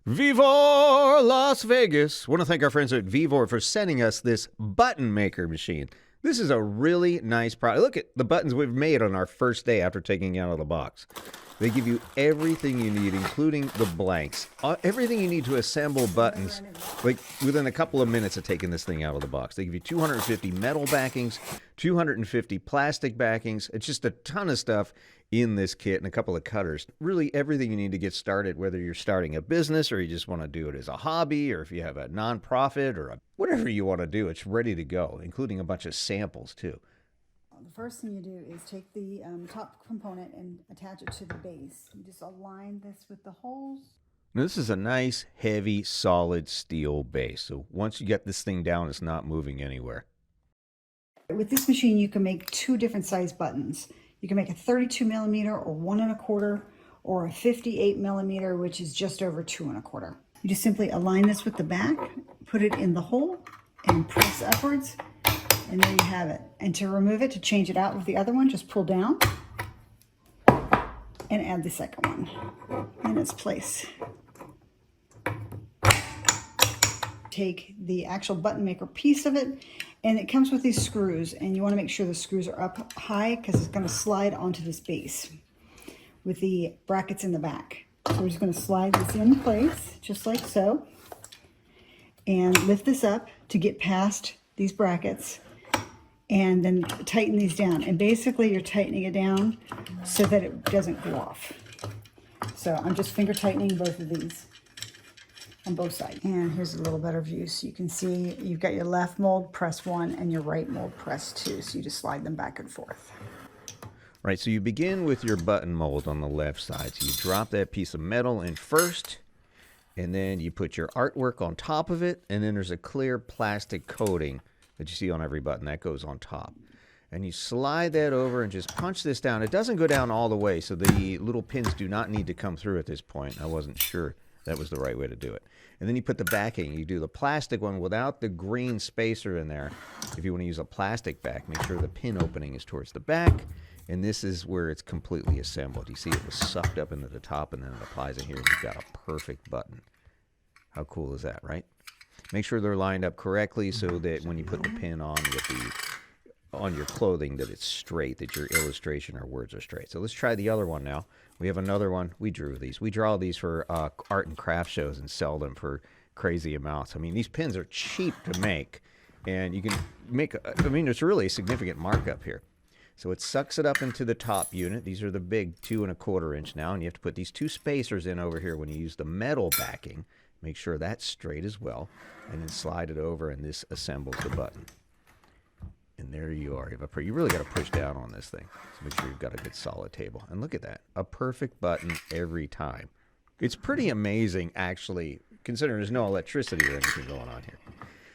Vevor, Las Vegas. Want to thank our friends at Vevor for sending us this button maker machine. This is a really nice product. Look at the buttons we've made on our first day after taking it out of the box. They give you everything you need, including the blanks. Everything you need to assemble buttons, like within a couple of minutes of taking this thing out of the box. They give you 250 metal backings, 250 plastic backings. It's just a ton of stuff in this kit and a couple of cutters. Really everything you need to get started, whether you're starting a business or you just want to do it as a hobby, or if you have a nonprofit or whatever you want to do, it's ready to go, including a bunch of samples too. The first thing you do is take the top component and attach it to the base. You just align this with the holes. Now, this is a nice, heavy, solid steel base. So once you get this thing down, it's not moving anywhere. With this machine, you can make two different size buttons. You can make a 32 millimeter or 1 1/4, or a 58 millimeter, which is just over 2 1/4. You just simply align this with the back, put it in the hole, and press upwards. And there you have it. And to remove it, to change it out with the other one, just pull down and add the second one in its place. Take the actual button maker piece of it, and it comes with these screws, and you want to make sure the screws are up high because it's going to slide onto this base with the brackets in the back. So we're just going to slide this in place, just like so, and lift this up to get past these brackets, and then tighten these down. And basically you're tightening it down so that it doesn't go off. So I'm just finger tightening both of these on both sides. And here's a little better view. So you can see you've got your left mold, press 1, and your right mold, press 2. So you just slide them back and forth. Right, so you begin with your button mold on the left side. So you drop that piece of metal in first, and then you put your artwork on top of it, and then there's a clear plastic coating that you see on every button. That goes on top. And you slide that over and just punch this down. It doesn't go down all the way, so the little pins do not need to come through at this point. I wasn't sure that was the right way to do it. And then you put the backing. You do the plastic one without the green spacer in there. If you want to use a plastic back, make sure the pin opening is towards the back. And this is where it's completely assembled. You see it was sucked up into the top, and then it applies in here, and you've got a perfect button. How cool is that, right? Make sure they're lined up correctly so that when you put the pin on on your clothing, that it's straight, that your illustration or words are straight. So let's try the other one now. We have another one. We drew these. We draw these for art and craft shows and sell them for crazy amounts. I mean, these pins are cheap to make, and you can make, I mean, there's really a significant markup here. So it sucks it up into the top unit. These are the big 2 1/4 inch now, and you have to put these 2 spacers in over here when you use the metal backing. Make sure that's straight as well, and then slide it over, and this assembles the button. And there you are. You really got to push down on this thing. So make sure you've got a good solid table. And look at that. A perfect button every time. It's pretty amazing, actually, considering there's no electricity or anything going on here.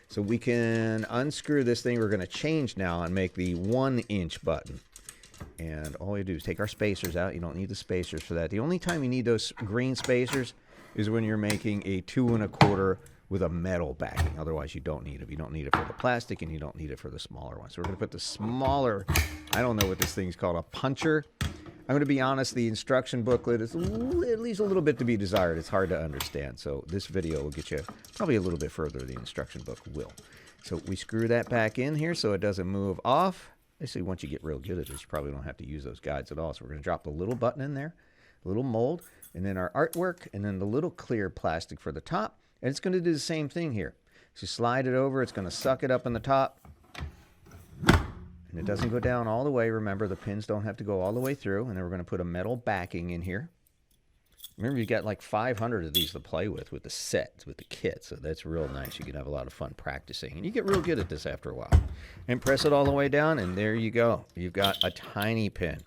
So we can unscrew this thing. We're going to change now and make the 1 inch button. And all we do is take our spacers out. You don't need the spacers for that. The only time you need those green spacers is when you're making a 2 1/4 with a metal backing. Otherwise, you don't need it. You don't need it for the plastic, and you don't need it for the smaller one. So we're going to put the smaller, I don't know what this thing's called, a puncher. I'm going to be honest, the instruction booklet is at least a little bit to be desired. It's hard to understand. So this video will get you probably a little bit further. The instruction book will. So we screw that back in here so it doesn't move off. Basically, once you get real good at this, you probably don't have to use those guides at all. So we're going to drop the little button in there, a little mold, and then our artwork, and then the little clear plastic for the top. And it's going to do the same thing here. So slide it over. It's going to suck it up in the top. And it doesn't go down all the way. Remember, the pins don't have to go all the way through. And then we're going to put a metal backing in here. Remember, you got like 500 of these to play with the sets, with the kit. So that's real nice. You can have a lot of fun practicing. And you get real good at this after a while. And press it all the way down, and there you go. You've got a tiny pin.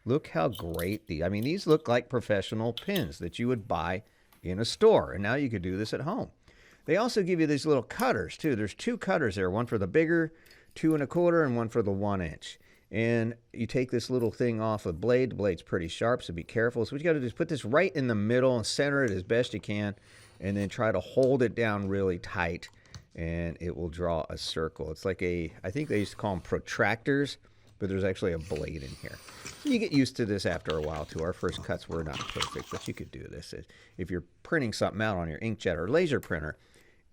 Look how great these, I mean, these look like professional pins that you would buy in a store, and now you could do this at home. They also give you these little cutters too. There's 2 cutters there, one for the bigger 2 1/4 and one for the 1 inch. And you take this little thing off the blade. The blade's pretty sharp, so be careful. So what you got to do is put this right in the middle and center it as best you can, and then try to hold it down really tight, and it will draw a circle. It's like I think they used to call them protractors, but there's actually a blade in here. You get used to this after a while too. Our first cuts were not perfect, but you could do this. If you're printing something out on your inkjet or laser printer,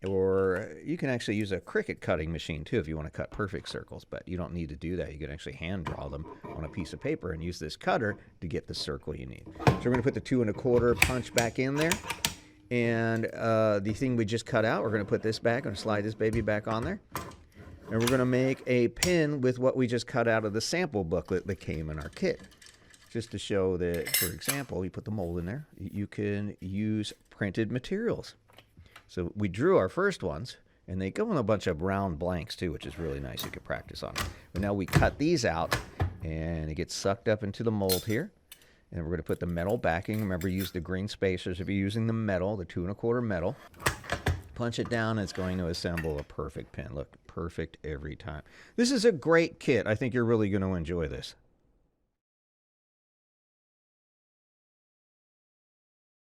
or you can actually use a Cricut cutting machine too if you want to cut perfect circles, but you don't need to do that. You can actually hand draw them on a piece of paper and use this cutter to get the circle you need. So we're going to put the 2 1/4 punch back in there. And the thing we just cut out, we're going to put this back. Going to slide this baby back on there. And we're going to make a pin with what we just cut out of the sample booklet that came in our kit. Just to show that, for example, you put the mold in there. You can use printed materials. So we drew our first ones, and they go in a bunch of round blanks too, which is really nice. You can practice on it. But now we cut these out, and it gets sucked up into the mold here. And we're going to put the metal backing. Remember, use the green spacers if you're using the metal, the 2 1/4 metal. Punch it down, and it's going to assemble a perfect pin. Look, perfect every time. This is a great kit. I think you're really going to enjoy this.